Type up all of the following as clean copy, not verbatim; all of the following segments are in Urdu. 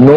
9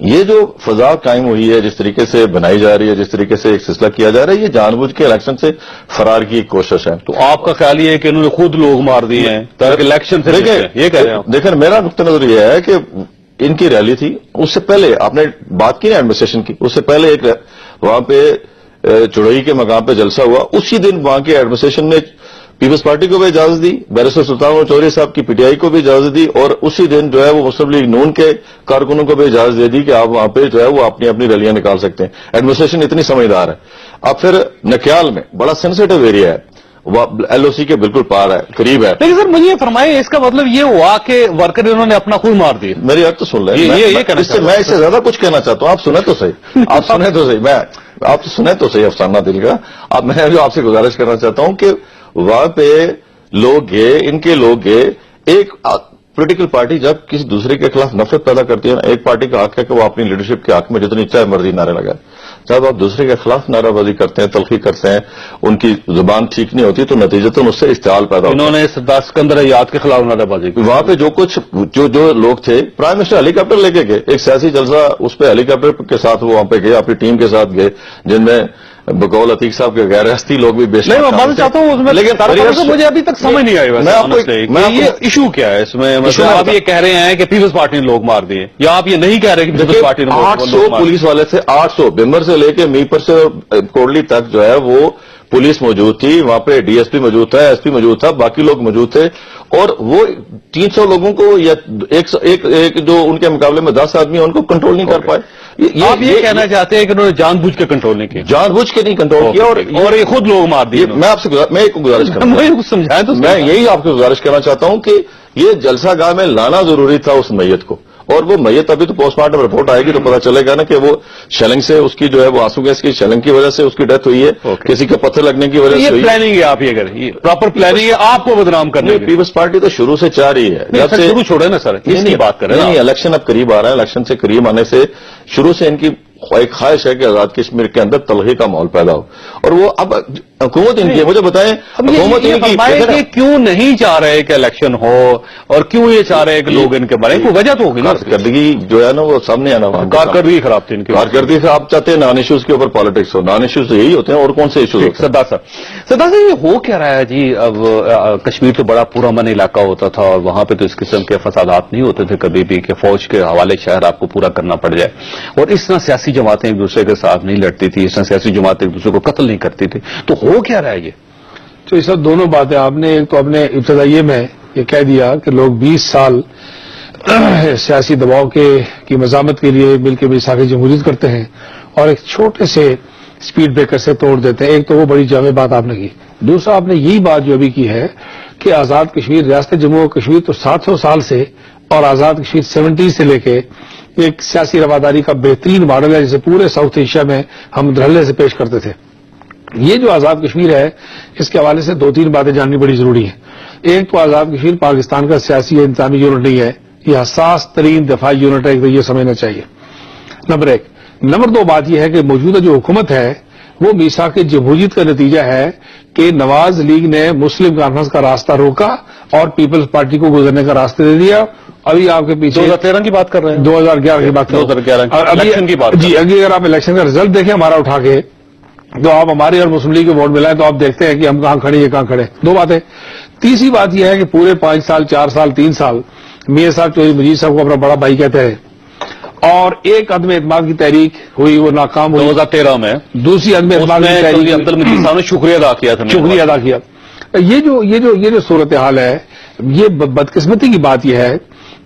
یہ جو فضا قائم ہوئی ہے، جس طریقے سے بنائی جا رہی ہے، جس طریقے سے ایک سلسلہ کیا جا رہا ہے، یہ جان بوجھ کے الیکشن سے فرار کی ایک کوشش ہے. تو آپ کا خیال یہ ہے کہ انہوں نے خود لوگ مار دیے ہیں تاکہ الیکشن سے یہ کہہ رہے ہیں؟ دیکھیں میرا نقطہ نظر یہ ہے کہ ان کی ریلی تھی، اس سے پہلے آپ نے بات کی نا ایڈمنسٹریشن کی، اس سے پہلے ایک وہاں پہ چڑوئی کے مقام پہ جلسہ ہوا. اسی دن وہاں کی ایڈمنسٹریشن نے پیپلز پارٹی کو بھی اجازت دی، بیرسٹر سلطان چودھری صاحب کی پی ٹی آئی کو بھی اجازت دی، اور اسی دن جو ہے وہ مسلم لیگ نون کے کارکنوں کو بھی اجازت دے دی کہ آپ وہاں پہ جو ہے وہ اپنی اپنی ریلیاں نکال سکتے ہیں. ایڈمنسٹریشن اتنی سمجھدار ہے. اب پھر نکیال میں بڑا سینسیٹیو ایریا ہے، وہ ایل او سی کے بالکل پار ہے، قریب ہے. لیکن سر مجھے یہ فرمائیں، اس کا مطلب یہ ہوا کہ ورکر انہوں نے اپنا خود مار دیا؟ میری حق تو سن لیں، میں اس سے زیادہ کچھ کہنا چاہتا ہوں. آپ سنیں تو صحیح، آپ سنیں تو صحیح، آپ سنیں تو صحیح افسانہ دل کا. اب میں جو آپ سے گزارش کرنا چاہتا ہوں کہ وہاں پہ لوگ گئے، ان کے لوگ گئے. ایک پولیٹیکل پارٹی جب کسی دوسرے کے خلاف نفرت پیدا کرتی ہے نا، ایک پارٹی کا حق ہے کہ وہ اپنی لیڈرشپ کے حق میں جتنی چاہے مرضی نعرے لگائے. جب آپ دوسرے کے خلاف نعرہ بازی کرتے ہیں، تلخی کرتے ہیں، ان کی زبان ٹھیک نہیں ہوتی تو نتیجتاً اس سے اشتعال پیدا ہوتا ہے. انہوں نے سردار سکندر یاد کے خلاف نعرہ بازی کی. وہاں پہ جو کچھ جو لوگ تھے، پرائم منسٹر ہیلی کاپٹر لے کے گئے، ایک سیاسی جلسہ اس پہ ہیلی کاپٹر کے ساتھ وہ وہاں پہ گئے، اپنی ٹیم کے ساتھ گئے، جن میں بقول عتیق صاحب کے غیر ہستی لوگ بھی بے شمار. نہیں، میں بات چاہتا ہوں اس میں، لیکن مجھے ابھی تک سمجھ نہیں آئی یہ ایشو کیا ہے اس میں. آپ یہ کہہ رہے ہیں کہ پیپلز پارٹی نے لوگ مار دیے، یا آپ یہ نہیں کہہ رہے کہ پیپلز پارٹی نے 800 پولیس والے تھے، 800 بمبر سے لے کے میپر سے کوڑلی تک جو ہے وہ پولیس موجود تھی. وہاں پہ ڈی ایس پی موجود تھا، ایس پی موجود تھا، باقی لوگ موجود تھے. اور وہ 300 لوگوں کو یا ایک جو ان کے مقابلے میں 10 آدمی ان کو کنٹرول نہیں کر پائے. آپ یہ کہنا چاہتے ہیں کہ انہوں نے جان بوجھ کے کنٹرول نہیں کیا؟ جان بوجھ کے نہیں کنٹرول کیا، اور یہ خود لوگ مار دیے. میں آپ سے میں ایک گزارش کرتا ہوں، سمجھائیں تو میں یہی آپ کو گزارش کرنا چاہتا ہوں کہ یہ جلسہ گاہ میں لانا ضروری تھا اس میت کو. اور وہ میت ابھی تو پوسٹ مارٹم رپورٹ آئے گی تو پتہ چلے گا نا کہ وہ شیلنگ سے اس کی جو ہے وہ آنسو گیس کی شیلنگ کی وجہ سے اس کی ڈیتھ ہوئی ہے، کسی کا پتھر لگنے کی وجہ سے یہ پلاننگ ہے. آپ یہ کریں، یہ پراپر پلاننگ ہے آپ کو بدنام کرنے کی. پیپلز پارٹی تو شروع سے چاہ رہی ہے، جب سے شروع چھوڑے نا سر، اس کی بات کریں. نہیں، الیکشن اب قریب آ رہا ہے، الیکشن سے قریب آنے سے شروع سے ان کی ایک خواہش ہے کہ آزاد کشمیر کے اندر تلخی کا ماحول پیدا ہو. اور وہ اب حکومت ان کی، مجھے بتائیں حکومت ان کی کیوں نہیں چاہ رہے کہ الیکشن ہو، اور کیوں یہ چاہ رہے کہ لوگ ان کے مرے؟ کوئی وجہ تو ہوگی نا. کارکردگی جو ہے نا وہ سامنے آنا، کارکردگی خراب تھی ان کی. کارکردگی سے آپ چاہتے ہیں نان ایشوز کے اوپر پالیٹکس ہو، نان ایشوز یہی ہوتے ہیں اور کون سے ایشوز؟ سردار صاحب یہ ہو کیا رہا ہے جی؟ اب کشمیر تو بڑا پورا من علاقہ ہوتا تھا اور وہاں پہ تو اس قسم کے فسادات نہیں ہوتے تھے کبھی بھی کہ فوج کے حوالے شہر آپ کو پورا کرنا پڑ جائے، اور اس طرح سیاسی جماعتیں ایک دوسرے کے ساتھ نہیں لڑتی تھی، اس طرح سیاسی جماعتیں ایک دوسرے کو قتل نہیں کرتی تھی. تو ہو کیا رہا ہے یہ؟ تو یہ سب دونوں باتیں آپ نے، ایک تو آپ نے ابتدائیے میں یہ کہہ دیا کہ لوگ 20 سال سیاسی دباؤ کی مزاحمت کے لیے مل کے میثاق جمہوریت کرتے ہیں اور ایک چھوٹے سے سپیڈ بریکر سے توڑ دیتے ہیں. ایک تو وہ بڑی جامع بات آپ نے کی. دوسرا آپ نے یہی بات جو ابھی کی ہے کہ آزاد کشمیر، ریاست جموں و کشمیر تو 700 سال سے، اور آزاد کشمیر 70 سے لے کے ایک سیاسی رواداری کا بہترین ماڈل ہے جسے پورے ساؤتھ ایشیا میں ہم دھڑلے سے پیش کرتے تھے. یہ جو آزاد کشمیر ہے، اس کے حوالے سے 2-3 باتیں جاننی بڑی ضروری ہیں. ایک تو آزاد کشمیر پاکستان کا سیاسی یا انتظامی یونٹ نہیں ہے، یہ حساس ترین دفاعی یونٹ ہے، یہ سمجھنا چاہیے. نمبر 1. نمبر 2 بات یہ ہے کہ موجودہ جو حکومت ہے وہ میثاق جمہوریت کا نتیجہ ہے کہ نواز لیگ نے مسلم کانفرنس کا راستہ روکا اور پیپلز پارٹی کو گزرنے کا راستہ دے دیا. ابھی آپ کے پیچھے 2013 کی بات کر رہے ہیں، 2011 کی بات کر رہے ہیں، اور الیکشن کی بات. جی، اگر آپ الیکشن کا رزلٹ دیکھیں ہمارا اٹھا کے، تو آپ ہمارے اور مسلم لیگ کے ووٹ ملائیں تو آپ دیکھتے ہیں کہ ہم کہاں کھڑے، یہ کہاں کھڑے. 2 باتیں. تیسری بات یہ ہے کہ پورے 5 سال 4 سال 3 سال میاں صاحب چودھری مجید صاحب کو اپنا بڑا بھائی کہتے ہیں، اور ایک عدم اعتماد کی تحریک ہوئی، وہ ناکام ہوئی 2013 میں. دوسری عدم اعتماد کی تحریک عبدالمجید صاحب نے شکریہ ادا کیا تھا. شکریہ ادا کیا. یہ جو صورتحال ہے، یہ بدقسمتی کی بات یہ ہے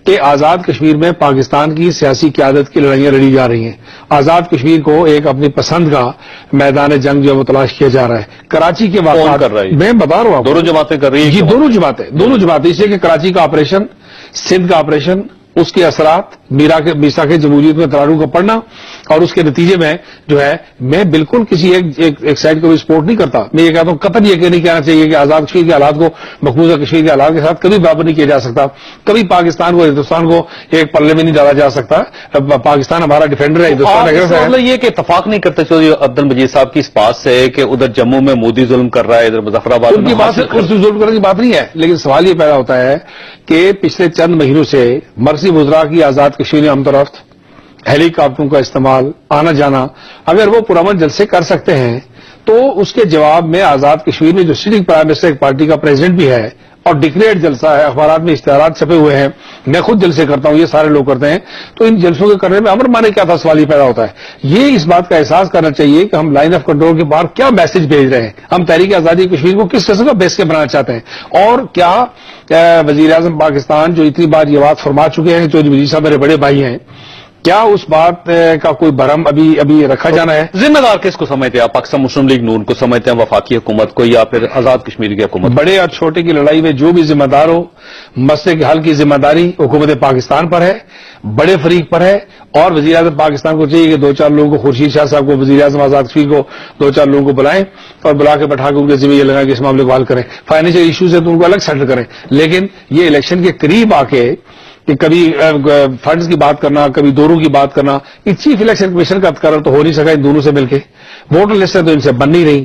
کہ آزاد کشمیر میں پاکستان کی سیاسی قیادت کی لڑائیاں لڑی جا رہی ہیں. آزاد کشمیر کو ایک اپنی پسند کا میدان جنگ جو ہے وہ تلاش کیا جا رہا ہے. کراچی کے واقعات کر رہا ہے، میں بتا رہا ہوں، دونوں جماعتیں کر رہی ہیں. جی، دونوں جماعتیں اس لیے کہ کراچی کا آپریشن، سندھ کا آپریشن، اس کے اثرات، میثاق جمہوریت میں ترانوں کا پڑھنا، اور اس کے نتیجے میں جو ہے میں بالکل کسی ایک سائڈ کو بھی سپورٹ نہیں کرتا. میں یہ کہتا ہوں قطعاً یہ نہیں کہنا چاہیے کہ آزاد کشمیر کے حالات کو مقبوضہ کشمیر کے حالات کے ساتھ کبھی برابر نہیں کیا جا سکتا. کبھی پاکستان کو، ہندوستان کو ایک پلے میں نہیں ڈالا جا سکتا. پاکستان ہمارا ڈیفینڈر ہے، ہندوستان مطلب یہ کہ اتفاق نہیں کرتے چودھری عبدالمجید صاحب کی اس بات سے کہ ادھر جموں میں مودی ظلم کر رہا ہے، ادھر مظفر آباد ان کی بات سے اس ظلم کرنے کی بات نہیں ہے. لیکن سوال یہ پیدا ہوتا ہے کہ پچھلے چند مہینوں سے مرسی وزراء کی آزاد کشمیر میں ہم طرف ہیلی کاپٹروں کا استعمال، آنا جانا، اگر وہ پرامن جلسے کر سکتے ہیں تو اس کے جواب میں آزاد کشمیر میں جو سٹنگ پرائم منسٹر ایک پارٹی کا پریزیڈنٹ بھی ہے اور ڈکلیئرڈ جلسہ ہے، اخبارات میں اشتہارات چھپے ہوئے ہیں، میں خود جلسے کرتا ہوں، یہ سارے لوگ کرتے ہیں، تو ان جلسوں کے کرنے میں امر مانے کیا تھا سوال ہی پیدا ہوتا ہے۔ یہ اس بات کا احساس کرنا چاہیے کہ ہم لائن آف کنٹرول کے باہر کیا میسج بھیج رہے ہیں، ہم تحریک آزادی کشمیر کو کس قسم کا بیس کے بنانا چاہتے ہیں، اور کیا وزیر اعظم پاکستان جو اتنی بار یہ بات فرما چکے ہیں، چودھری مجید صاحب میرے بڑے بھائی ہیں، کیا اس بات کا کوئی برہم ابھی رکھا جانا ہے؟ ذمہ دار کس کو سمجھتے ہیں آپ؟ پاکستان مسلم لیگ نون کو سمجھتے ہیں، وفاقی حکومت کو، یا پھر آزاد کشمیر کی حکومت؟ بڑے اور چھوٹے کی لڑائی میں جو بھی ذمہ دار ہو، مسئلے کے حل کی ذمہ داری حکومت پاکستان پر ہے، بڑے فریق پر ہے، اور وزیر اعظم پاکستان کو چاہیے کہ 2-4 لوگوں کو، خورشید شاہ صاحب کو، وزیر اعظم آزاد کشمیر کو 2-4 لوگوں کو بلائیں اور بلا کے بٹھا کے ان کے ذمہ یہ لگائیں کہ اس معاملے کو حل کریں۔ فائنینشیل ایشوز ہے تو ان کو الگ سیٹل کریں، لیکن یہ الیکشن کے قریب آ کے کہ کبھی فنڈز کی بات کرنا، کبھی دوروں کی بات کرنا، یہ چیف الیکشن کمیشن کا قرار تو ہو نہیں سکا ان دونوں سے مل کے، ووٹر لسٹیں تو ان سے بن نہیں رہی،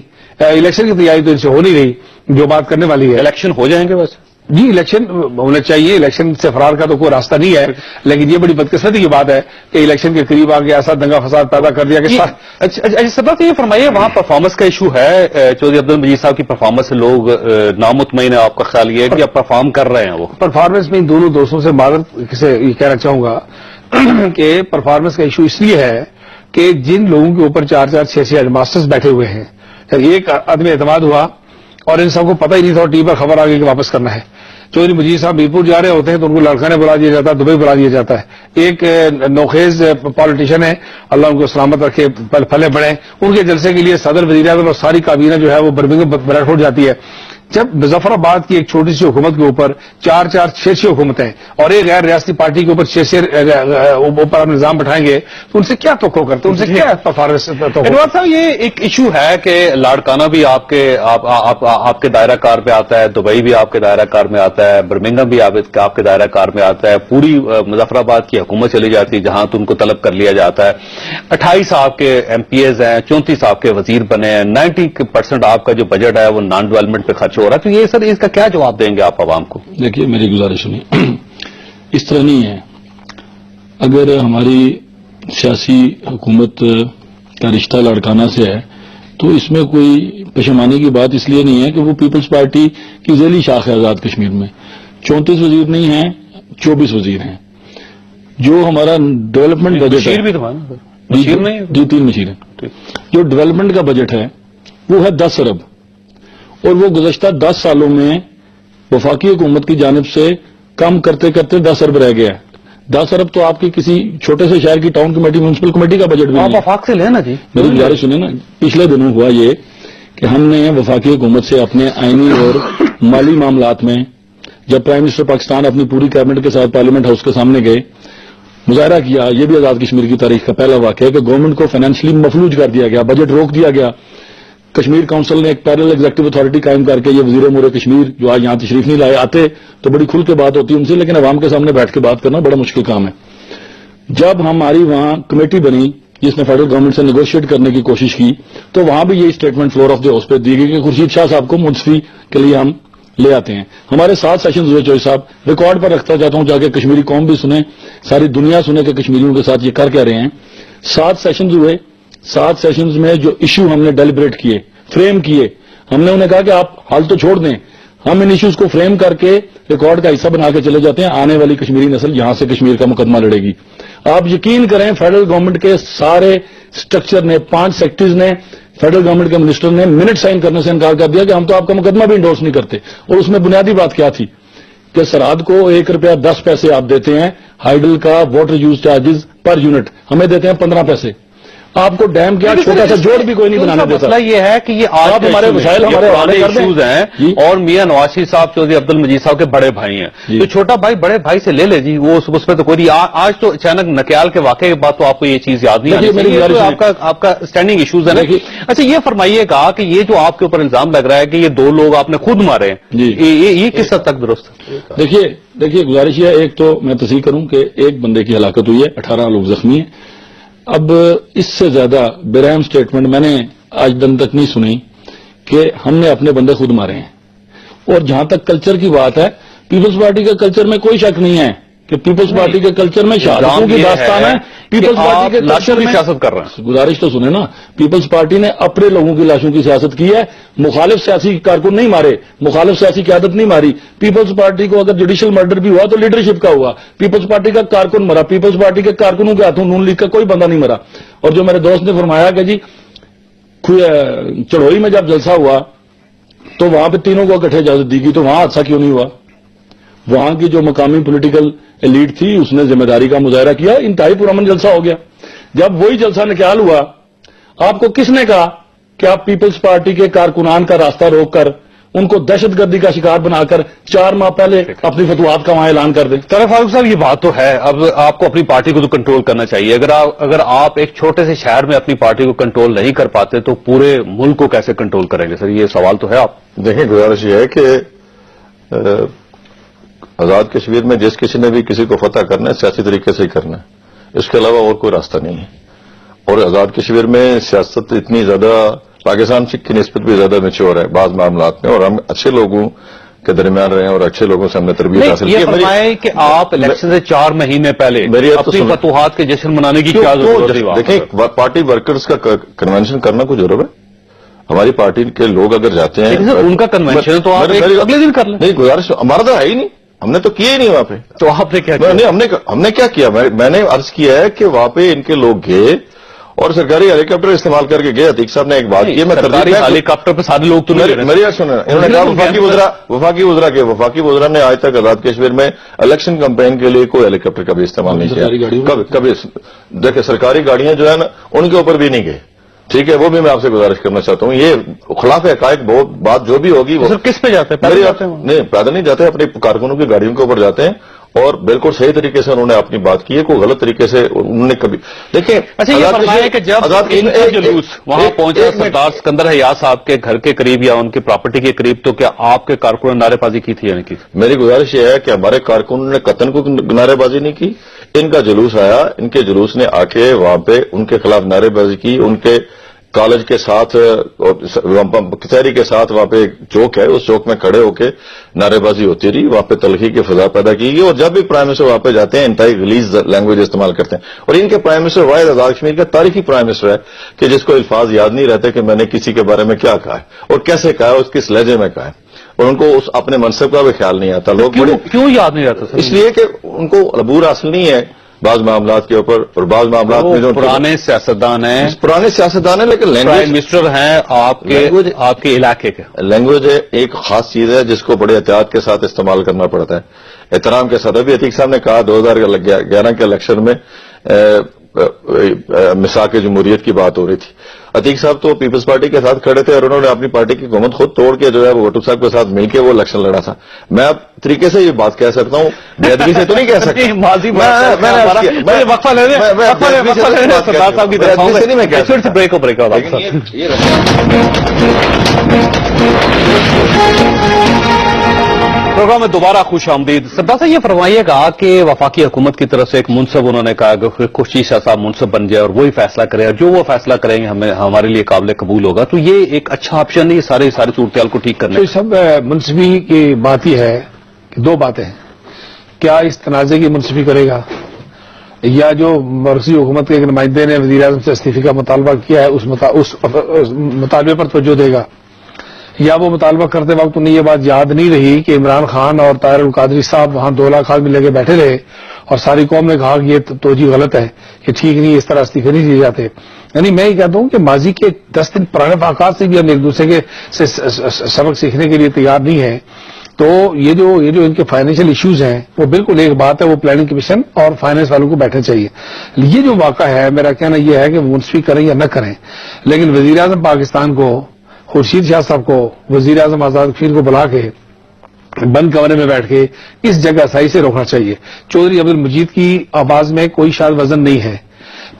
الیکشن کی تیاری تو ان سے ہو نہیں رہی، جو بات کرنے والی ہے۔ الیکشن ہو جائیں گے بس؟ جی الیکشن ہونا چاہیے، الیکشن سے فرار کا تو کوئی راستہ نہیں ہے، لیکن یہ بڑی بدقسمتی کی بات ہے کہ الیکشن کے قریب آ کے ایسا دنگا فساد پیدا کر دیا کہ صدر تو یہ فرمائیے، وہاں پرفارمنس کا ایشو ہے، چودھری عبدالمجید صاحب کی پرفارمنس سے لوگ نامطمئن ہے، آپ کا خیال یہ ہے کہ اب پرفارم کر رہے ہیں وہ؟ پرفارمنس میں ان دونوں دوستوں سے معذرت سے یہ کہنا چاہوں گا کہ پرفارمنس کا ایشو اس لیے ہے کہ جن لوگوں کے اوپر 4-4 6-6 ہیڈ ماسٹرز بیٹھے ہوئے ہیں، ایک عدم اعتماد ہوا اور ان سب کو پتہ ہی نہیں تھا، ٹی پر خبر آ گئی کہ واپس کرنا ہے۔ چودھری مجید صاحب میرپور جا رہے ہوتے ہیں تو ان کو لڑکانے بلا دیا جاتا ہے، دبئی بلا دیا جاتا ہے۔ ایک نوخیز پالیٹیشین ہے، اللہ ان کو سلامت رکھے، پھلے بڑھیں، ان کے جلسے کے لیے صدر، وزیر اعظم اور ساری کابینہ جو ہے وہ برمنگھم بریڈفورڈ جاتی ہے۔ جب مظفر آباد کی ایک چھوٹی سی حکومت کے اوپر 4-4 6-6 حکومتیں اور ایک غیر ریاستی پارٹی کے اوپر 6-6 اوپر آپ نظام بٹھائیں گے تو ان سے کیا توقع کرتے ہیں، ان سے کیا پرفارمنس؟ انور صاحب، یہ ایک ایشو ہے کہ لاڑکانہ بھی آپ کے دائرہ کار پہ آتا ہے، دبئی بھی آپ کے دائرہ کار میں آتا ہے، برمنگھم بھی آپ کے دائرہ کار میں آتا ہے، پوری مظفر آباد کی حکومت چلی جاتی ہے جہاں تو ان کو طلب کر لیا جاتا ہے۔ 28 آپ کے ایم پی ایز ہیں، 34 آپ کے وزیر بنے ہیں، 90% آپ کا جو بجٹ ہے وہ نان ڈیولپمنٹ پہ خرچ ہو رہا ہے، تو یہ سر اس کا کیا جواب دیں گے آپ عوام کو؟ دیکھیے میری گزارش سنیے، اس طرح نہیں ہے۔ اگر ہماری سیاسی حکومت کا رشتہ لاڑکانہ سے ہے تو اس میں کوئی پشیمانی کی بات اس لیے نہیں ہے کہ وہ پیپلز پارٹی کی ذیلی شاخ ہے آزاد کشمیر میں۔ 34 وزیر نہیں ہیں، 24 وزیر ہیں۔ جو ہمارا ڈیولپمنٹ بجٹ ہے، جی 3 مشیریں، جو ڈیولپمنٹ کا بجٹ ہے وہ ہے 10 ارب، اور وہ گزشتہ 10 سالوں میں وفاقی حکومت کی جانب سے کم کرتے کرتے 10 ارب رہ گیا ہے۔ 10 ارب تو آپ کی کسی چھوٹے سے شہر کی ٹاؤن کمیٹی، میونسپل کمیٹی کا بجٹ بھی نہیں ہے۔ آپ وفاق سے لیں نا جی، میری گزارش سنیں نا، پچھلے دنوں ہوا یہ کہ ہم نے وفاقی حکومت سے اپنے آئینی اور مالی معاملات میں، جب پرائم منسٹر پاکستان اپنی پوری کیبنٹ کے ساتھ پارلیمنٹ ہاؤس کے سامنے گئے، مظاہرہ کیا۔ یہ بھی آزاد کشمیر کی تاریخ کا پہلا واقعہ ہے کہ گورنمنٹ کو فائنینشلی مفلوج کر دیا گیا، بجٹ روک دیا گیا۔ کشمیر کونسل نے ایک پیرل ایگزیکٹو اتھارٹی قائم کر کے، یہ وزیر امور کشمیر جو آج یہاں تشریف نہیں لائے، آتے تو بڑی کھل کے بات ہوتی ان سے، لیکن عوام کے سامنے بیٹھ کے بات کرنا بڑا مشکل کام ہے۔ جب ہماری وہاں کمیٹی بنی جس نے فیڈرل گورنمنٹ سے نیگوشیٹ کرنے کی کوشش کی، تو وہاں بھی یہ statement floor of the house پہ دی گئی کہ خورشید شاہ صاحب کو منصفی کے لیے ہم لے آتے ہیں۔ ہمارے 7 سیشنز ہوئے، چوہدری صاحب ریکارڈ پر رکھتا چاہتا ہوں جا کے کشمیری قوم بھی سنے، ساری دنیا سنے کہ کشمیریوں کے ساتھ یہ کر کیا رہے ہیں۔ 7 سیشنز ہوئے، 7 سیشنز میں جو ایشو ہم نے ڈیلیبریٹ کیے، فریم کیے، ہم نے انہیں کہا کہ آپ حل تو چھوڑ دیں، ہم ان ایشوز کو فریم کر کے ریکارڈ کا حصہ بنا کے چلے جاتے ہیں، آنے والی کشمیری نسل یہاں سے کشمیر کا مقدمہ لڑے گی۔ آپ یقین کریں فیڈرل گورنمنٹ کے سارے سٹرکچر نے، 5 سیکٹریز نے، فیڈرل گورنمنٹ کے منسٹر نے منٹ سائن کرنے سے انکار کر دیا کہ ہم تو آپ کا مقدمہ بھی انڈورس نہیں کرتے۔ اور اس میں بنیادی بات کیا تھی کہ سرحد کو 1 روپیہ 10 پیسے آپ دیتے ہیں، ہائیڈل کا water use charges per unit ہمیں دیتے ہیں 15 پیسے۔ آپ کو ڈیم کیا چھوٹا سا جوڑ بھی کوئی نہیں بنانے دیتا۔ مسئلہ یہ ہے کہ یہ آپ ہمارے وسائل ہمارے ایشوز ہیں، اور میاں نواز شریف صاحب چودھری عبدالمجید صاحب کے بڑے بھائی ہیں، تو چھوٹا بھائی بڑے بھائی سے لے لے جی، وہ اس پہ تو کوئی نہیں۔ آج تو اچانک نکیال کے واقعے کے بعد تو آپ کو یہ چیز یاد نہیں آتی، آپ کا اسٹینڈنگ ایشوز ہے نا۔ اچھا یہ فرمائیے گا کہ یہ جو آپ کے اوپر الزام لگ رہا ہے کہ یہ 2 لوگ آپ نے خود مارے ہیں، یہ کس حد تک درست ہے؟ دیکھیے گزارش یہ، ایک تو میں تصحیح کروں کہ ایک بندے کی ہلاکت ہوئی ہے، 18 لوگ زخمی ہیں۔ اب اس سے زیادہ برہم سٹیٹمنٹ میں نے آج دن تک نہیں سنی کہ ہم نے اپنے بندے خود مارے ہیں۔ اور جہاں تک کلچر کی بات ہے، پیپلز پارٹی کے کلچر میں کوئی شک نہیں ہے کہ پیپلز پارٹی کے کلچر میں شہادتوں کی داستان ہے. پیپلز پارٹی کے لاشوں کلچر کی میں سیاست کر رہے ہیں. گزارش تو سنیں نا, پیپلز پارٹی نے اپنے لوگوں کی لاشوں کی سیاست کی ہے, مخالف سیاسی کارکن نہیں مارے, مخالف سیاسی قیادت نہیں ماری. پیپلز پارٹی کو اگر جوڈیشل مرڈر بھی ہوا تو لیڈرشپ کا ہوا, پیپلز پارٹی کا کارکن مرا, پیپلز پارٹی کے کارکنوں کے ہاتھوں نون لیگ کا کوئی بندہ نہیں مرا. اور جو میرے دوست نے فرمایا کہ جی چڑھوئی میں جب جلسہ ہوا تو وہاں پہ تینوں کو اکٹھے اجازت دی گئی, تو وہاں حادثہ کیوں نہیں ہوا؟ وہاں کی جو مقامی پولیٹیکل ایلیٹ تھی اس نے ذمہ داری کا مظاہرہ کیا, انتہائی پرامن جلسہ ہو گیا. جب وہی جلسہ نکال ہوا, آپ کو کس نے کہا کہ آپ پیپلز پارٹی کے کارکنان کا راستہ روک کر ان کو دہشت گردی کا شکار بنا کر 4 ماہ پہلے اپنی فتوحات کا وہاں اعلان کر دیں؟ طارق فاروق صاحب, یہ بات تو ہے, اب آپ کو اپنی پارٹی کو تو کنٹرول کرنا چاہیے. اگر آپ ایک چھوٹے سے شہر میں اپنی پارٹی کو کنٹرول نہیں کر پاتے تو پورے ملک کو کیسے کنٹرول کریں گے؟ سر یہ سوال تو ہے. آپ دیکھیں, گزارش یہ ہے کہ آزاد کشمیر میں جس کسی نے بھی کسی کو فتح کرنا ہے سیاسی طریقے سے ہی کرنا ہے, اس کے علاوہ اور کوئی راستہ نہیں ہے. اور آزاد کشمیر میں سیاست اتنی زیادہ پاکستان کی نسبت بھی زیادہ میچور ہے بعض معاملات میں, اور ہم اچھے لوگوں کے درمیان رہے ہیں اور اچھے لوگوں سے ہم نے تربیت حاصل کی. یہ فرمائیں کہ آپ الیکشن سے 4 مہینے پہلے اپنی فتوحات کے جشن منانے کی کیا ضرورت ہے؟ دیکھیں, پارٹی ورکرز کا کنونشن کرنا کوئی ضرورت ہے؟ ہماری پارٹی کے لوگ اگر جاتے ہیں ان کا کنونشن ہے تو آپ اگلے دن کر لیں. نہیں, گزارش ہمارا تو ہے ہی نہیں, ہم نے تو کیا ہی نہیں وہاں پہ. تو آپ نے کیا کیا؟ نہیں, ہم نے کیا کیا, میں نے عرض کیا ہے کہ وہاں پہ ان کے لوگ گئے اور سرکاری ہیلی کاپٹر استعمال کر کے گئے. عتیق صاحب نے ایک بات کی, میں سرکاری ہیلی کاپٹر پہ سارے لوگ تو میری بات سنیں, انہوں نے کہا وفاقی وزراء نے آج تک آزاد کشمیر میں الیکشن کمپین کے لیے کوئی ہیلی کاپٹر کا بھی استعمال نہیں کیا. کبھی دیکھیں, سرکاری گاڑیاں جو ہے نا ان کے اوپر بھی نہیں گئے. ٹھیک ہے, وہ بھی میں آپ سے گزارش کرنا چاہتا ہوں. یہ خلاف حقائق بات جو بھی ہوگی وہ کس پہ جاتے ہیں؟ نہیں, پیدل نہیں جاتے, اپنے کارکنوں کی گاڑیوں کے اوپر جاتے ہیں, اور بالکل صحیح طریقے سے انہوں نے اپنی بات کی ہے. کوئی غلط طریقے سے انہوں نے کبھی دیکھیں. اچھا, یہ فرمایا کہ جب ان کا جلوس وہاں پہنچا سردار سکندر حیات صاحب کے گھر کے قریب یا ان کی پراپرٹی کے قریب, تو کیا آپ کے کارکنوں نے نعرے بازی کی تھی یا نہیں کی؟ میری گزارش یہ ہے کہ ہمارے کارکنوں نے قطن کو نعرے بازی نہیں کی. ان کا جلوس آیا, ان کے جلوس نے آ کے وہاں پہ ان کے خلاف نعرے بازی کی. ان کے کالج کے ساتھ اور کچہری کے ساتھ وہاں پہ ایک چوک ہے, اس چوک میں کھڑے ہو کے نعرے بازی ہوتی رہی. وہاں پہ تلخی کی فضا پیدا کی گئی, اور جب بھی پرائم منسٹر وہاں پہ جاتے ہیں انتہائی غلیظ لینگویج استعمال کرتے ہیں. اور ان کے پرائم منسٹر واحد آزاد کشمیر کا تاریخی پرائم منسٹر ہے کہ جس کو الفاظ یاد نہیں رہتے کہ میں نے کسی کے بارے میں کیا کہا ہے اور کیسے کہا ہے اور کس لہجے میں کہا ہے, اور ان کو اس اپنے منصب کا بھی خیال نہیں آتا. لوگ کیوں یاد نہیں رہتا؟ اس لیے کہ ان کو عبور حاصل نہیں ہے بعض معاملات کے اوپر, اور بعض معاملات میں جو پرانے سیاستدان ہیں لیکن پرائم منسٹر ہیں آپ کے علاقے کے. لینگویج ایک خاص چیز ہے جس کو بڑے احتیاط کے ساتھ استعمال کرنا پڑتا ہے, احترام کے ساتھ. ابھی عتیق صاحب نے کہا 2011 کے الیکشن میں میثاق جمہوریت کی بات ہو رہی تھی. عتیق صاحب تو پیپلز پارٹی کے ساتھ کھڑے تھے اور انہوں نے اپنی پارٹی کی حکومت خود توڑ کے جو ہے وہ بھٹو صاحب کے ساتھ مل کے وہ الیکشن لڑا تھا. میں اب طریقے سے یہ بات کہہ سکتا ہوں, بےادبی سے تو نہیں کہہ سکتا. پروگرام میں دوبارہ خوش آمدید. سردار صاحب, یہ فرمائیے گا کہ وفاقی حکومت کی طرف سے ایک منصب انہوں نے کہا کہ خورشید شاہ صاحب منصب بن جائے اور وہی فیصلہ کرے, اور جو وہ فیصلہ کریں گے ہمارے لیے قابل قبول ہوگا, تو یہ ایک اچھا آپشن نہیں ساری صورتحال کو ٹھیک کرنے؟ تو سب منصبی کی بات ہی ہے کہ 2 باتیں ہیں. کیا اس تنازع کی منصفی کرے گا, یا جو مرکزی حکومت کے ایک نمائندے نے وزیر اعظم سے استعفے کا مطالبہ کیا ہے اس مطالبے پر توجہ دے گا, یا وہ مطالبہ کرتے وقت انہیں یہ بات یاد نہیں رہی کہ عمران خان اور طاہر القادری صاحب وہاں 2 لاکھ آدمی لے کے بیٹھے رہے اور ساری قوم نے کہا کہ یہ توجہ غلط ہے, کہ ٹھیک نہیں, اس طرح استعفے نہیں دیے جاتے. یعنی میں یہ کہتا ہوں کہ ماضی کے 10 دن پرانے واقعات سے بھی ہم ایک دوسرے کے سبق سیکھنے کے لیے تیار نہیں ہیں. تو یہ جو ان کے فائنینشیل ایشوز ہیں وہ بالکل ایک بات ہے, وہ پلاننگ کمیشن اور فائنانس والوں کو بیٹھنا چاہیے. یہ جو واقعہ ہے میرا کہنا یہ ہے کہ منصفی کریں یا نہ کریں, لیکن وزیر اعظم پاکستان کو خورشید شاہ صاحب کو وزیر اعظم آزاد کشمیر کو بلا کے بند کمرے میں بیٹھ کے اس جگہ صحیح سے روکنا چاہیے. چودھری عبد المجید کی آواز میں کوئی شاید وزن نہیں ہے,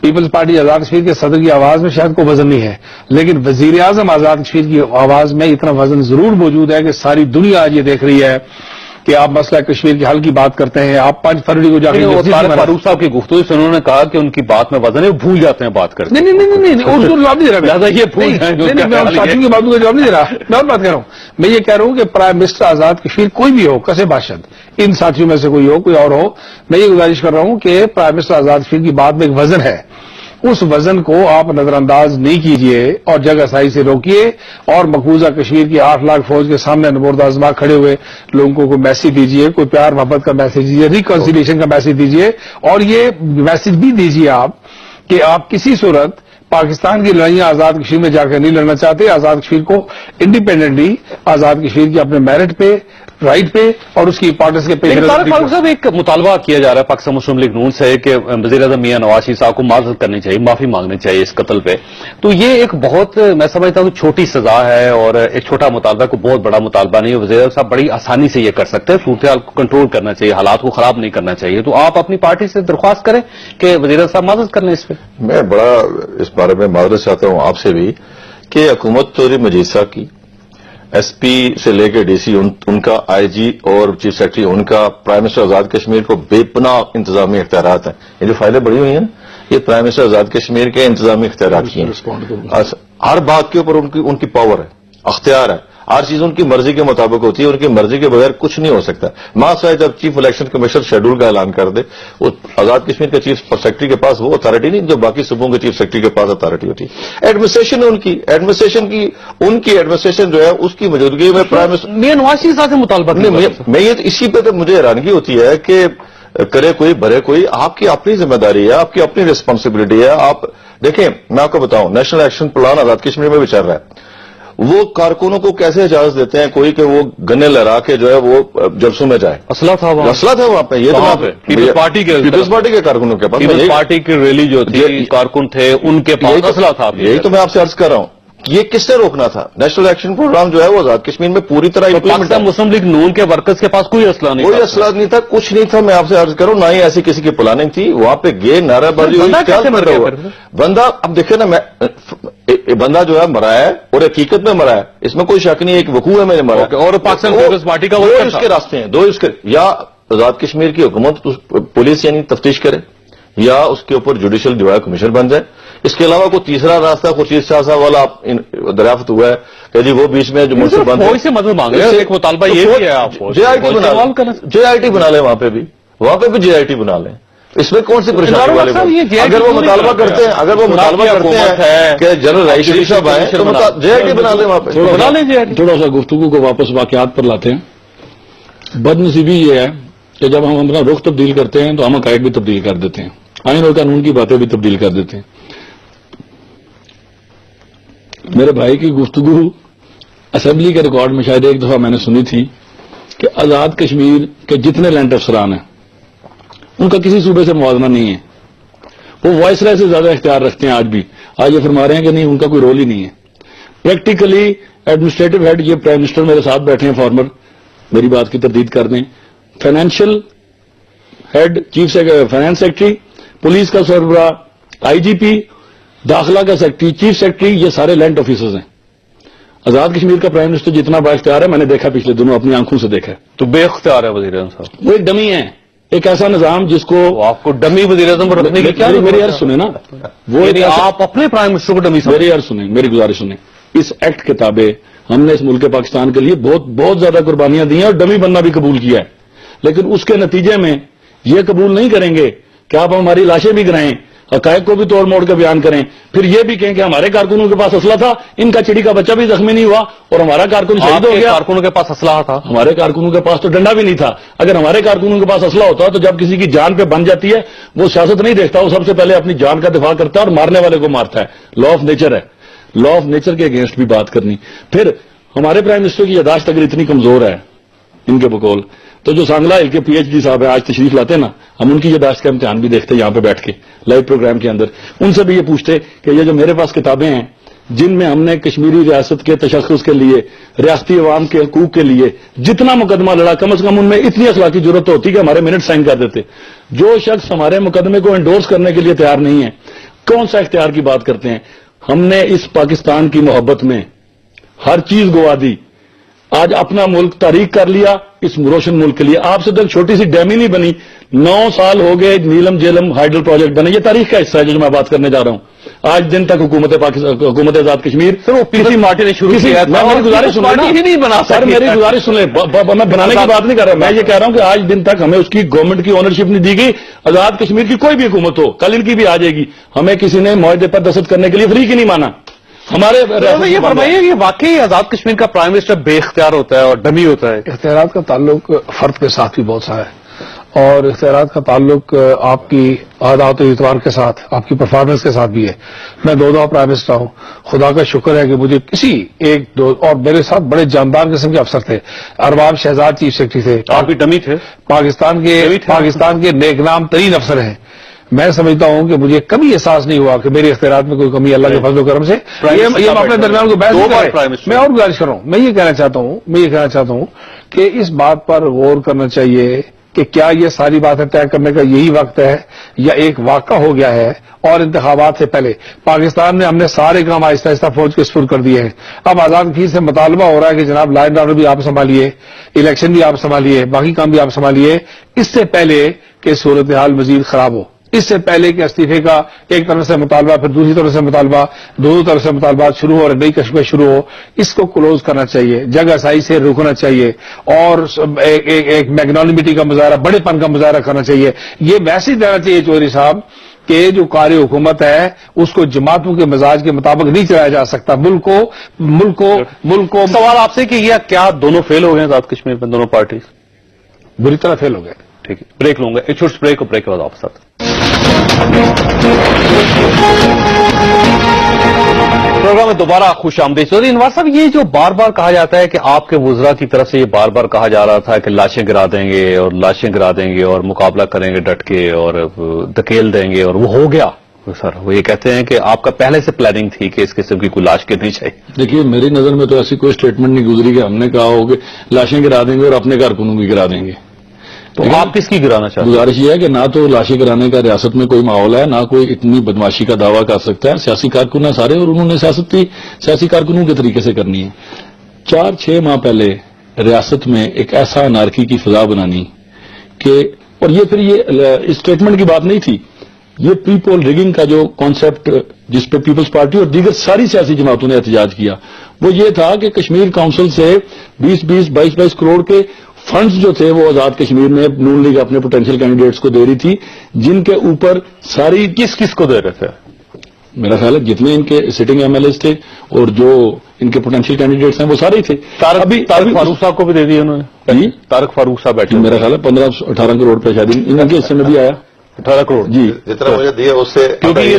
پیپلز پارٹی آزاد کشمیر کے صدر کی آواز میں شاید کوئی وزن نہیں ہے, لیکن وزیر اعظم آزاد کشمیر کی آواز میں اتنا وزن ضرور موجود ہے کہ ساری دنیا آج یہ دیکھ رہی ہے کہ آپ مسئلہ کشمیر کے حل کی بات کرتے ہیں. آپ 5 فروری کو جا کے فاروق صاحب کی گفتگو سے انہوں نے کہا کہ ان کی بات میں وزن ہے, وہ بھول جاتے ہیں بات کرتے. نہیں اس کو جواب نہیں دے رہا, لہٰذا یہ بھول جائیں. میں اسٹارٹنگ کی باتوں کا جواب نہیں دے رہا, میں اور بات کر رہا ہوں. میں یہ کہہ رہا ہوں کہ پرائم منسٹر آزاد کشمیر کوئی بھی ہو, کسے باشد, ان ساتھیوں میں سے کوئی ہو, کوئی اور ہو, میں یہ گزارش کر رہا ہوں کہ پرائم منسٹر آزاد کشمیر کی بات میں ایک وزن ہے, اس وزن کو آپ نظر انداز نہیں کیجیے اور جگہ سائی سے روکیے, اور مقبوضہ کشمیر کی 8 لاکھ فوج کے سامنے نبرد آزما کھڑے ہوئے لوگوں کو میسج دیجیے, کوئی پیار محبت کا میسج دیجیے, ریکنسیلیشن کا میسج دیجیے, اور یہ میسج بھی دیجیے آپ کہ آپ کسی صورت پاکستان کی لڑائیاں آزاد کشمیر میں جا کر نہیں لڑنا چاہتے. آزاد کشمیر کو انڈیپینڈنٹلی آزاد کشمیر کی اپنے میرٹ پہ, رائٹ پہ اور اس کی امپورٹنس کے پیش فاروق صاحب ایک مطالبہ کیا جا رہا ہے پاکستان مسلم لیگ نون سے کہ وزیر اعظم میاں نواز شریف صاحب کو معذرت کرنی چاہیے, معافی مانگنی چاہیے اس قتل پہ. تو یہ ایک بہت, میں سمجھتا ہوں چھوٹی سزا ہے اور ایک چھوٹا مطالبہ, کوئی بہت بڑا مطالبہ نہیں ہے. وزیر اعظم صاحب بڑی آسانی سے یہ کر سکتے ہیں, صورتحال کو کنٹرول کرنا چاہیے, حالات کو خراب نہیں کرنا چاہیے. تو آپ اپنی پارٹی سے درخواست کریں کہ وزیر اعظم صاحب معذرت کر لیں اس پہ. میں بڑا اس بارے میں معذرت چاہتا ہوں آپ سے بھی کہ حکومت توری مجید صاحب کی, ایس پی سے لے کے ڈی سی, ان کا آئی جی اور چیف سیکرٹری, ان کا پرائم منسٹر آزاد کشمیر کو بے پناہ انتظامی اختیارات ہیں. یہ جو فائلیں بڑی ہوئی ہیں نا, یہ پرائم منسٹر آزاد کشمیر کے انتظامی اختیارات کی ہیں. ہر بات کے اوپر ان کی پاور ہے, اختیار ہے, ہر چیز ان کی مرضی کے مطابق ہوتی ہے, ان کی مرضی کے بغیر کچھ نہیں ہو سکتا. ماں صاحب جب چیف الیکشن کمیشن شیڈول کا اعلان کر دے, وہ آزاد کشمیر کے چیف سیکرٹری کے پاس وہ اتھارٹی نہیں جو باقی صوبوں کے چیف سیکرٹری کے پاس اتھارٹی ہوتی ہے. ایڈمنسٹریشن ان کی ایڈمنسٹریشن جو ہے اس کی موجودگی میں پرائم منسٹر میاں نواز شریف صاحب سے مطالبہ میں یہ اسی پہ تو مجھے حیرانگی ہوتی ہے کہ کرے کوئی بھرے کوئی, آپ کی اپنی ذمہ داری ہے, آپ کی اپنی ریسپانسبلٹی ہے. آپ دیکھیں, میں آپ کو بتاؤں, national action plan Azad Kashmir میں بھی چل رہا ہے. وہ کارکنوں کو کیسے اجازت دیتے ہیں کوئی کہ وہ گنے لہرا کے جو ہے وہ جلسوں میں جائے. اسلحہ تھا وہاں پہ. یہ تو پیپلز پارٹی کے کارکنوں کے پاس, پارٹی کی ریلی جو تھی, کارکن تھے, ان کے پاس اسلحہ تھا. یہی تو میں آپ سے عرض کر رہا ہوں, یہ کس سے روکنا تھا؟ نیشنل ایکشن پروگرام جو ہے وہ آزاد کشمیر میں پوری طرح پاکستان مسلم لیگ نون کے ورکرز کے پاس کوئی اسلحہ نہیں, کوئی اسلحہ نہیں تھا, کچھ نہیں تھا. میں آپ سے عرض کروں, نہ ہی ایسی کسی کی پلاننگ تھی. وہاں پہ گئے, نعرہ بازی ہوئی, بندہ. اب دیکھیں نا, بندہ جو ہے مرا ہے اور حقیقت میں مرا ہے, اس میں کوئی شک نہیں ہے, ایک وقوع ہے میں نے مرا. اور پاکستان پیپلز پارٹی کا اس کے راستے ہیں دو, اس کے یا آزاد کشمیر کی حکومت پولیس یعنی تفتیش کرے, یا اس کے اوپر جوڈیشل ڈیوائر کمیشن بن جائے. اس کے علاوہ کوئی تیسرا راستہ خورشید شاہ صاحب والا دریافت ہوا ہے کہ جی وہ بیچ میں جو منصف بند فوج سے مدد مانگ رہے ہیں. ایک مطالبہ یہ بھی ہے, آپ جے آئی ٹی بنا لیں, وہاں پہ بھی جے آئی ٹی بنا لیں. اس میں کون سی پریشانی والے بات؟ اگر وہ مطالبہ کرتے ہیں کہ جنرل رائس شریف صاحب آئے تو جے آئی ٹی بنا لیں وہاں پہ, بنا لیں. تھوڑا سا گفتگو کو واپس واقعات پر لاتے ہیں. بد نصیبی یہ ہے کہ جب ہم اپنا رخ تبدیل کرتے ہیں تو ہم حقائق بھی تبدیل کر دیتے ہیں, آئین اور قانون کی باتیں بھی تبدیل کر دیتے ہیں. میرے بھائی کی گفتگو اسمبلی کے ریکارڈ میں شاید ایک دفعہ میں نے سنی تھی کہ آزاد کشمیر کے جتنے لینڈ افسران ہیں ان کا کسی صوبے سے موازنہ نہیں ہے. وہ وائس رائے سے زیادہ اختیار رکھتے ہیں. آج بھی آج یہ فرما رہے ہیں کہ نہیں, ان کا کوئی رول ہی نہیں ہے. پریکٹیکلی ایڈمنسٹریٹو ہیڈ, یہ پرائم منسٹر میرے ساتھ بیٹھے ہیں فارمر, میری بات کی تردید کر دیں, financial head, chief finance secretary, police کا سربراہ, آئی جی پی, داخلہ کا سیکرٹری, چیف سیکرٹری, یہ سارے لینڈ آفیسرز ہیں. آزاد کشمیر کا پرائم منسٹر جتنا با اختیار ہے, میں نے دیکھا پچھلے دنوں اپنی آنکھوں سے دیکھا ہے, تو بے اختیار ہے وزیر اعظم صاحب. وہ ایک ڈمی ہے, ایک ایسا نظام جس کو آپ کو ڈمی وزیر اعظم رکھنے کی کیا, میری عرض سنیں نا, وہ آپ اپنے پرائم منسٹر کو ڈمی, میری عرض سنیں, میری گزارش سنیں. اس ایکٹ کے تابع ہم نے اس ملک پاکستان کے لیے بہت زیادہ قربانیاں دی ہیں اور ڈمی بننا بھی قبول کیا ہے. لیکن اس کے نتیجے میں یہ قبول نہیں کریں گے کہ آپ ہماری لاشیں بھی گرائیں, حقائق کو بھی توڑ موڑ کے بیان کریں, پھر یہ بھی کہیں کہ ہمارے کارکنوں کے پاس اسلحہ تھا, ان کا چڑی کا بچہ بھی زخمی نہیں ہوا اور ہمارا کارکن شہید ہو گیا. کارکنوں کے پاس اسلحہ تھا, ہمارے کارکنوں کے پاس تو ڈنڈا بھی نہیں تھا. اگر ہمارے کارکنوں کے پاس اسلحہ ہوتا تو جب کسی کی جان پہ بن جاتی ہے وہ سیاست نہیں دیکھتا, وہ سب سے پہلے اپنی جان کا دفاع کرتا ہے اور مارنے والے کو مارتا ہے. لا آف نیچر ہے, لا آف نیچر کے اگینسٹ بھی بات کرنی. پھر ہمارے پرائم منسٹر کی یاداشت اگر اتنی کمزور ہے ان کے بقول, تو جو سانگلا ہل کے پی ایچ ڈی صاحب ہے آج تشریف لاتے ہیں نا, ہم ان کی یاداشت کا امتحان بھی دیکھتے ہیں یہاں پہ بیٹھ کے لائیو پروگرام کے اندر. ان سے بھی یہ پوچھتے کہ یہ جو میرے پاس کتابیں ہیں جن میں ہم نے کشمیری ریاست کے تشخص کے لیے, ریاستی عوام کے حقوق کے لیے جتنا مقدمہ لڑا, کم از کم ان میں اتنی اخلاقی ضرورت ہوتی کہ ہمارے منٹ سائن کر دیتے. جو شخص ہمارے مقدمے کو انڈورس کرنے کے لیے تیار نہیں ہے, کون سا اختیار کی بات کرتے ہیں. ہم نے اس پاکستان کی محبت میں ہر چیز گوا دی, آج اپنا ملک تاریخ کر لیا, اس روشن ملک کے لیے. آپ سے تو ایک چھوٹی سی ڈیم ہی نہیں بنی, 9 سال ہو گئے نیلم جیلم ہائیڈل پروجیکٹ بنے. یہ تاریخ کا حصہ ہے جو میں بات کرنے جا رہا ہوں. آج دن تک حکومت آزاد کشمیر پیسی مارٹی نے شروع کیا تھا. میری گزارش سن لیں, نہیں بنا سر میری گزارش سن لیں, میں بنانے کی بات نہیں کر رہا, میں یہ کہہ رہا ہوں کہ آج دن تک ہمیں اس کی گورنمنٹ کی اونرشپ نہیں دی گئی. آزاد کشمیر کی کوئی بھی حکومت ہو, کل ان کی بھی آ جائے گی, ہمیں کسی نے معاہدے پر دستخط کرنے کے لیے فری کی نہیں مانا. ہمارے یہ فرمائیے کہ واقعی آزاد کشمیر کا پرائم منسٹر بے اختیار ہوتا ہے اور ڈمی ہوتا ہے. اختیارات کا تعلق فرد کے ساتھ بھی بہت سا ہے, اور اختیارات کا تعلق آپ کی عادات و اعتبار کے ساتھ, آپ کی پرفارمنس کے ساتھ بھی ہے. میں 2 دفعہ پرائم منسٹر ہوں, خدا کا شکر ہے کہ مجھے کسی ایک دو, اور میرے ساتھ بڑے جاندار قسم کے افسر تھے. ارباب شہزاد چیف سیکرٹری تھے, آپ بھی ڈمی تھے. پاکستان کے نیک نام ترین افسر ہیں. میں سمجھتا ہوں کہ مجھے کبھی احساس نہیں ہوا کہ میرے اختیارات میں کوئی کمی اللہ کے فضل و کرم سے. یہ ہم اپنے درمیان کو بحث نہیں کر رہے. میں اور گزارش کر رہا ہوں, میں یہ کہنا چاہتا ہوں کہ اس بات پر غور کرنا چاہیے کہ کیا یہ ساری باتیں طے کرنے کا یہی وقت ہے یا ایک واقعہ ہو گیا ہے. اور انتخابات سے پہلے پاکستان میں ہم نے سارے کام آہستہ آہستہ فوج کے سپرد کر دیے ہیں. اب آزاد کشمیر سے مطالبہ ہو رہا ہے کہ جناب لا اینڈ آرڈر بھی آپ سنبھالیے, الیکشن بھی آپ سنبھالیے, باقی کام بھی آپ سنبھالیے, اس سے پہلے کہ صورتحال مزید خراب ہو, اس سے پہلے کہ استعفے کا ایک طرف سے مطالبہ, پھر دوسری طرف سے مطالبہ, دونوں طرف سے مطالبات شروع ہو اور نئی کشمکش شروع ہو. اس کو کلوز کرنا چاہیے, جگہ سائی سے روکنا چاہیے, اور ایک میگنانیمٹی کا مظاہرہ, بڑے پن کا مظاہرہ کرنا چاہیے. یہ میسج دینا چاہیے چودھری صاحب کہ جو کار حکومت ہے اس کو جماعتوں کے مزاج کے مطابق نہیں چلایا جا سکتا. ملک کو سوال آپ سے کہ یہ کیا دونوں فیل ہو گئے آزاد کشمیر میں, دونوں پارٹیز بری طرح فیل ہو گئے. ٹھیک ہے, بریک لوں گا, ایک چھوٹی بریک, اور بریک کے بعد آپ ساتھ پروگرام میں دوبارہ خوش آمدید. چودھری انوار صاحب, یہ جو بار بار کہا جاتا ہے کہ آپ کے وزراء کی طرف سے یہ بار بار کہا جا رہا تھا کہ لاشیں گرا دیں گے اور لاشیں گرا دیں گے اور مقابلہ کریں گے ڈٹ کے اور دھکیل دیں گے, اور وہ ہو گیا. سر وہ یہ کہتے ہیں کہ آپ کا پہلے سے پلاننگ تھی کہ اس قسم کی کوئی لاش گرنی چاہیے. دیکھیے میری نظر میں تو ایسی کوئی اسٹیٹمنٹ نہیں گزری کہ ہم نے کہا ہو کہ لاشیں گرا دیں گے اور اپنے کارکنوں کی گرا دیں گے. تو آپ کس کی گرانا چاہتے ہیں؟ گزارش یہ ہے کہ نہ تو لاشیں گرانے کا ریاست میں کوئی ماحول ہے, نہ کوئی اتنی بدماشی کا دعویٰ کر سکتا ہے. سیاسی کارکن ہیں سارے, اور انہوں نے سیاست کی سیاسی کارکنوں کے طریقے سے کرنی ہے. 4-6 ماہ پہلے ریاست میں ایک ایسا انارکی کی فضا بنانی کہ, اور یہ پھر یہ اسٹیٹمنٹ کی بات نہیں تھی, یہ پری پول ریگنگ کا جو کانسیپٹ جس پہ پیپلز پارٹی اور دیگر ساری سیاسی جماعتوں نے احتجاج کیا, وہ یہ تھا کہ کشمیر کونسل سے 20-22 کروڑ کے فنڈز جو تھے وہ آزاد کشمیر میں نون لیگ اپنے پوٹینشیل کینڈیڈیٹس کو دے رہی تھی, جن کے اوپر ساری کس کو دے رہے تھے؟ میرا خیال ہے جتنے ان کے سٹنگ ایم ایل ایز تھے اور جو ان کے پوٹینشیل کینڈیڈیٹس ہیں وہ سارے ہی تھے. طارق فاروق صاحب کو بھی دے دیا انہوں نے. طارق فاروق صاحب بیٹھے, میرا خیال ہے 15-18 کروڑ پہ شاید ان کے حصے میں بھی آیا 18 کروڑ. جی جتنا مجھے دیا اس سے, کیونکہ یہ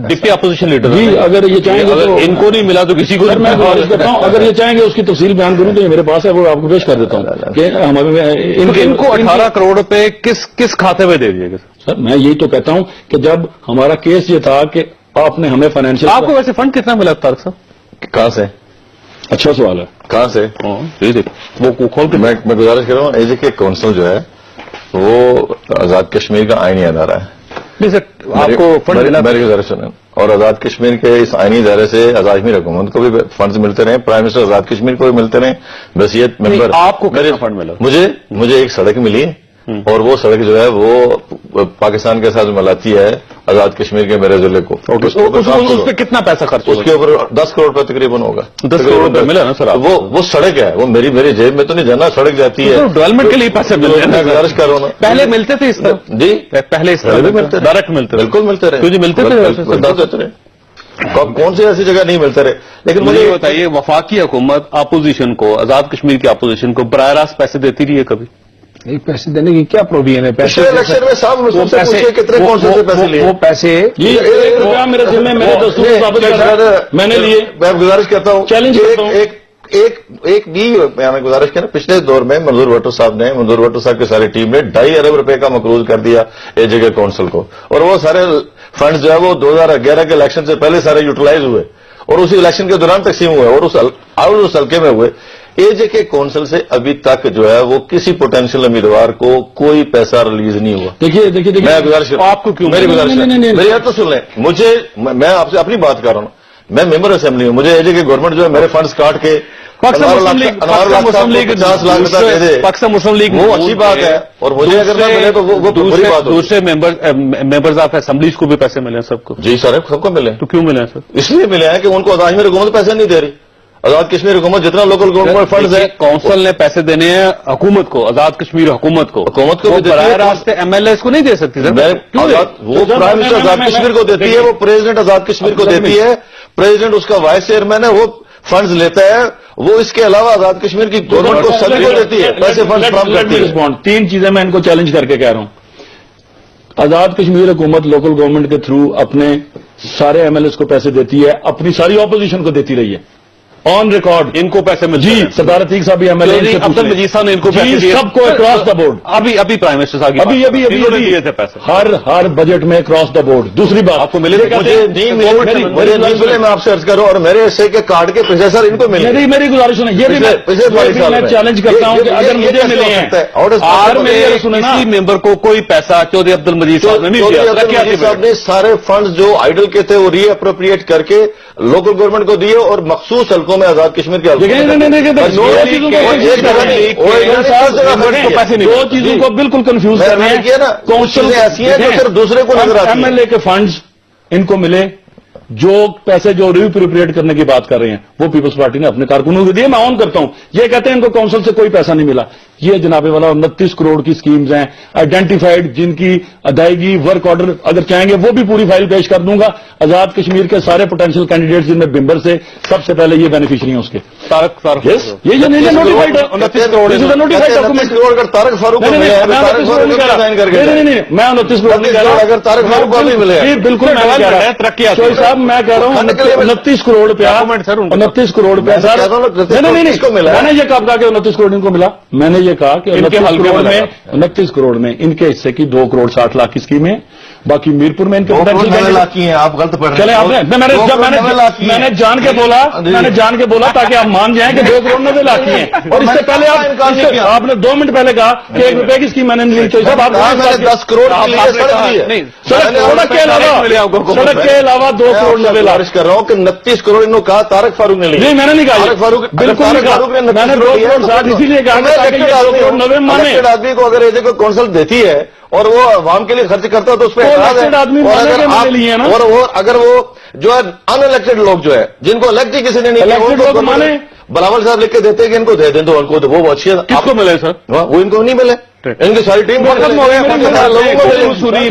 ڈپٹی اپوزیشن لیڈر جی, اگر یہ چاہیں گے تو ان کو نہیں ملا تو کسی کو. میں گزارش کرتا ہوں اگر یہ چاہیں گے اس کی تفصیل بیان کروں تو یہ میرے پاس ہے, وہ آپ کو پیش کر دیتا ہوں کہ ان کو 18 کروڑ روپے کس کھاتے میں دے دیے گا؟ سر میں یہی تو کہتا ہوں کہ جب ہمارا کیس یہ تھا کہ آپ نے ہمیں فائنینشیل, آپ کو ویسے فنڈ کتنا ملا طارق صاحب؟ کہاں سے؟ اچھا سوال ہے, کہاں سے؟ وہ کھول کے میں گزارش کر رہا ہوں, ایجے کے کونسل جو ہے وہ آزاد کشمیر کا آئینی ادارہ ہے. نہیں سر, آپ کو فنڈ ملا؟ میری گزارش سنیں, اور آزاد کشمیر کے اس آئینی ادارے سے آزاد کشمیر حکومت کو بھی فنڈز ملتے رہے, پرائم منسٹر آزاد کشمیر کو بھی ملتے رہے, وصیت ممبر. آپ کو کتنا فنڈ ملا؟ مجھے ایک سڑک ملی, اور وہ سڑک جو ہے وہ پاکستان کے ساتھ ملاتی ہے آزاد کشمیر کے میرے ضلع کو. اس پہ کتنا پیسہ خرچ؟ اس کے اوپر 10 کروڑ روپے تقریباً ہوگا. 10 کروڑ روپے ملا نا سر؟ وہ سڑک ہے, وہ میری جیب میں تو نہیں جانا, سڑک جاتی ہے ڈیولپمنٹ کے لیے پیسے ملتے ہیں. میں گزارش کر رہا ہوں. پہلے ملتے تھے اس طرح؟ جی پہلے اس طرح ملتے, ڈائریکٹ ملتے, بالکل ملتے رہے. ملتے تھے, کون سی ایسی جگہ نہیں ملتے رہے. لیکن مجھے یہ بتائیے, وفاقی حکومت اپوزیشن کو, آزاد کشمیر کی اپوزیشن کو براہ راست پیسے دیتی رہی ہے کبھی؟ پیسے دینے کی کیا پروویژن ہے؟ پچھلے الیکشن میں صاحب کتنے کون سے پیسے لیے؟ وہ پیسے میرے ذمہ میں میرے دستور میں نے لیے. میں گزارش کرتا ہوں, چیلنج کرتا ہوں, ایک بھی میں نے گزارش کیا نا, پچھلے دور میں منظور بھٹو صاحب کی ساری ٹیم نے 2.5 ارب روپے کا مقروض کر دیا اے جے کے کونسل کو, اور وہ سارے فنڈز جو ہے وہ 2011 کے الیکشن سے پہلے سارے یوٹیلائز ہوئے اور اسی الیکشن کے دوران تقسیم ہوئے, اور اس حلقے میں ہوئے. اے جے کے کونسل سے ابھی تک جو ہے وہ کسی پوٹینشیل امیدوار کو کوئی پیسہ ریلیز نہیں ہوا. دیکھیے میں گزارش آپ کو کیوں؟ میری گزارش میری بات تو سن لیں, میں آپ سے اپنی بات کر رہا ہوں. میں ممبر اسمبلی ہوں, مجھے ایجے کہ گورنمنٹ جو ہے میرے فنڈز کاٹ کے پاکستان مسلم لیگ 50 لاکھ روپے دے دے, پاکستان مسلم لیگ وہ اچھی بات ہے, اور مجھے اگر نہ ملے تو وہ بری بات ہوگی. دوسرے ممبرز آف اسمبلیز کو بھی پیسے ملے ہیں سب کو؟ جی سر, سب کو ملے. تو کیوں ملے ہیں سر؟ اس لیے ملے ہیں کہ ان کو آزاد کشمیر حکومت پیسے نہیں دے رہی. آزاد کشمیر حکومت جتنا لوکل گورنمنٹ فنڈز ہے, کونسل نے پیسے دینے ہیں حکومت کو, آزاد کشمیر حکومت کو بھی دیتی براہ ہے. راست ایم ایل اے کو نہیں دے سکتی سر. وہ پرائم منسٹر آزاد کشمیر کو دیتی ہے, وہ پریزیڈنٹ آزاد کشمیر کو دیتی ہے. پریزیڈنٹ اس کا وائس چیئرمین ہے, وہ فنڈز لیتا ہے. وہ اس کے علاوہ آزاد کشمیر کی گورنمنٹ کو سبھی کو دیتی ہے, پیسے فنڈز فراہم کرتی ہے. 3 چیزیں میں ان کو چیلنج کر کے کہہ رہا ہوں. آزاد کشمیر حکومت لوکل گورنمنٹ کے تھرو اپنے سارے ایم ایل ایس کو پیسے دیتی ہے, اپنی ساری اپوزیشن کو دیتی رہی ہے آن ریکارڈ. ان کو پیسے ملتے ہیں. جی سردار عتیق صاحب بھی M L A, Abdul Majeed صاحب نے ان کو پیسے دیے, سب کو اکراس دا بورڈ. ابھی پرائم منسٹر صاحب ابھی دیے تھے پیسے ہر بجٹ میں کراس دا بورڈ. دوسری بات آپ کو ملے تھے؟ مجھے نہیں ملے, میں آپ سے عرض کروں, اور میرے حصے کے کارڈ کے پیسے سر ان کو ملے. میری گزارش سنیں, یہ بھی میں چیلنج کرتا ہوں کہ اگر مجھے ملے ہیں, اگر میری سنیں کسی ممبر کو کوئی پیسہ چودھری عبد المجید صاحب نے نہیں دیا, صاحب نے سارے فنڈز جو آئیڈل کے تھے وہ ری اپروپریٹ کر کے لوکل گورنمنٹ کو دیے, اور مخصوص حلقوں میں آزاد کشمیر کے دو چیزوں کو بالکل کنفیوز کر رہے ہیں نا. کونسل ایسی ہیں جو صرف دوسرے کو نظر آتی ہیں. ایم ایل اے کے فنڈز ان کو ملے, جو پیسے جو ری اپروپریٹ کرنے کی بات کر رہے ہیں وہ پیپلز پارٹی نے اپنے کارکنوں کو دیے. میں آن کرتا ہوں, یہ کہتے ہیں ان کو کونسل سے کوئی پیسہ نہیں ملا. یہ جناب والا 29 کروڑ کی سکیمز ہیں آئیڈینٹیفائڈ, جن کی ادائیگی ورک آرڈر اگر چاہیں گے وہ بھی پوری فائل پیش کر دوں گا. آزاد کشمیر کے سارے پوٹینشیل کینڈیڈیٹس جن میں بمبر سے سب سے پہلے یہ بینیفیشری ہیں اس کے. یہ نوٹیفائڈ 29 کروڑ اگر طارق فاروق کو ملے ہیں, میں 29 کروڑ نہیں کہہ رہا, اگر طارق فاروق کو بھی ملے ہیں بالکل صاحب میں کہہ رہا ہوں 29 کروڑ روپیہ 29 کروڑ روپیہ سر میں نے یہ کب کہا کہ 29 کروڑ ان کو ملا. میں نے یہ کہا کہ 29 کروڑ میں ان کے حصے کی 2 کروڑ 60 لاکھ کی اسکیم ہے, باقی میرپور میں ان کے ہیں. آپ غلط پڑھ رہے ہیں. چلے میں نے جان کے بولا تاکہ آپ مان جائیں کہ 2 کروڑ 90 لاکھ کی ہیں, اور اس سے پہلے آپ نے 2 منٹ پہلے کہا کہ 1 روپے کی اسکیم میں نے نہیں لی. صاحب آپ 10 کروڑ سڑک کے علاوہ 2 کروڑ 90 لاکھ کر رہا ہوں کہ 29 کروڑ انہوں کہا طارق فاروق نے لی. نہیں میں نے نہیں کہا, طارق فاروق بالکل میں نے 2 کروڑ 60 اسی لیے کہا آدمی کو اگر ایسے کوئی کونسل دیتی ہے اور وہ عوام کے لیے خرچ کرتا ہے تو اس پہ اور وہ اگر وہ جو ہے ان الیکٹڈ لوگ جو ہے جن کو الیکٹ ہی کسی نے نہیں, بلاول صاحب لکھ کے دیتے ہیں کہ ان کو دے دیں تو ان کو وہ اچھی ہے. کس کو ملے سر؟ وہ ان کو نہیں ملے, ان کی ساری ٹیم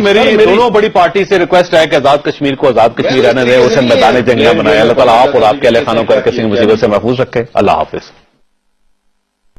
میری دونوں بڑی پارٹی سے ریکویسٹ ہے کہ آزاد کشمیر کو آزاد کشمیر رہنے دیں, اسے میدان جنگیاں بنائے. اللہ تعالیٰ آپ اور آپ کے اہل خانوں کو کسی مصیبت سے محفوظ رکھے. اللہ حافظ.